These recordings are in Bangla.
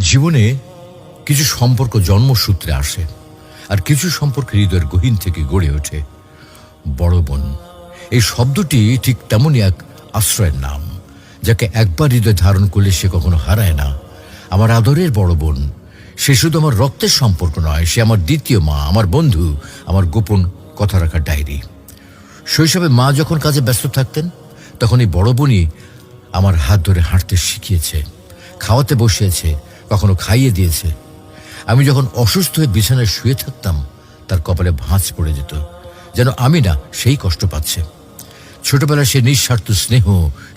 জীবনে কিছু সম্পর্ক জন্মসূত্রে আসে, আর কিছু সম্পর্ক হৃদয়ের গহীন থেকে গড়ে ওঠে। বড় বোন এই শব্দটি ঠিক তেমনই এক আশ্রয়ের নাম, যাকে একবার হৃদয় ধারণ করলে সে কখনো হারায় না। আমার আদরের বড় বোন, সে শুধু আমার রক্তের সম্পর্ক নয়, সে আমার দ্বিতীয় মা, আমার বন্ধু, আমার গোপন কথা রাখার ডায়েরি। শৈশবে মা যখন কাজে ব্যস্ত থাকতেন, তখন এই বড় বোনই আমার হাত ধরে হাঁটতে শিখিয়েছে, খাওয়াতে বসিয়েছে, কখনো খাইয়ে দিয়েছে। আমি যখন অসুস্থ হয়ে বিছানায় শুয়ে থাকতাম, তার কপালে ভাঁজ পড়ে যেত, যেন আমি না সেই কষ্ট পাচ্ছে। ছোটবেলায় সে নিঃস্বার্থ স্নেহ,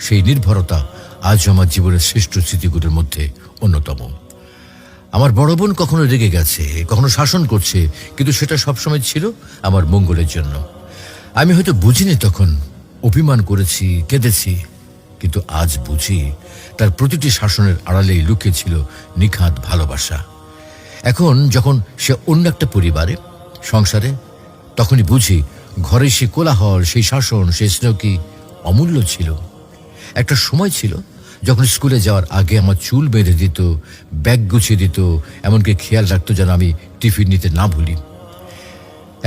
সেই নির্ভরতা আজ আমার জীবনের শ্রেষ্ঠ স্মৃতিগুলোর মধ্যে অন্যতম। আমার বড় বোন কখনো রেগে গেছে, কখনো শাসন করছে, কিন্তু সেটা সবসময় ছিল আমার মঙ্গলের জন্য। আমি হয়তো বুঝিনি তখন, অভিমান করেছি, কেঁদেছি, কিন্তু আজ বুঝি তার প্রতিটি শাসনের আড়ালেই লুকিয়ে ছিল নিখাদ ভালোবাসা। এখন যখন সে অন্য একটা পরিবারে, সংসারে, তখনই বুঝি ঘরে সেই কোলাহল, সেই শাসন, সেই স্নেহ কি অমূল্য ছিল। একটা সময় ছিল যখন স্কুলে যাওয়ার আগে আমার চুল বেঁধে দিত, ব্যাগ গুছিয়ে দিত, এমনকি খেয়াল রাখতো যেন আমি টিফিন নিতে না ভুলি।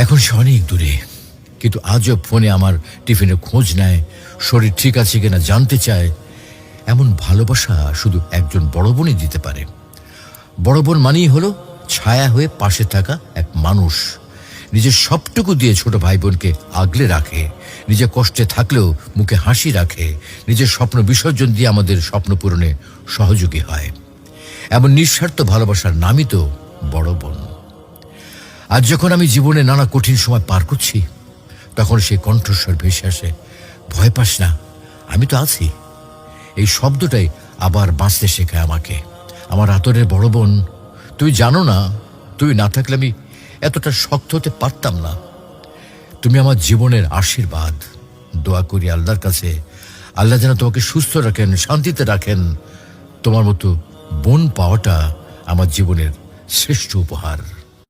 এখন সে অনেক দূরে, কিন্তু আজও ফোনে আমার টিফিনের খোঁজ নেয়, শরীর ঠিক আছে কিনা জানতে চায়। এমন ভালোবাসা শুধু একজন বড় বোনই দিতে পারে। বড় বোন মানেই হলো ছায়া হয়ে পাশে থাকা এক মানুষ, নিজের সবটুকু দিয়ে ছোট ভাই বোনকে আগলে রাখে, নিজে কষ্টে থাকলেও মুখে হাসি রাখে, নিজের স্বপ্ন বিসর্জন দিয়ে আমাদের স্বপ্ন পূরণে সহযোগী হয়। এমন নিঃস্বার্থ ভালোবাসার নামই তো বড় বোন। আজ যখন আমি জীবনে নানা কঠিন সময় পার করছি, তখন সেই কণ্ঠস্বর ভেসে আসে, ভয় পাস না, আমি তো আছি। এই শব্দটাই আবার বাঁচতে শেখায় আমাকে। আমার আদরের বড় বোন, তুমি জানো না, তুমি না থাকলে আমি এতটা শক্ত হতে পারতাম না। তুমি আমার জীবনের আশীর্বাদ। দোয়া করি আল্লাহর কাছে, আল্লাহ যেন তোমাকে সুস্থ রাখেন, শান্তিতে রাখেন। তোমার মতো বোন পাওয়াটা আমার জীবনের শ্রেষ্ঠ উপহার।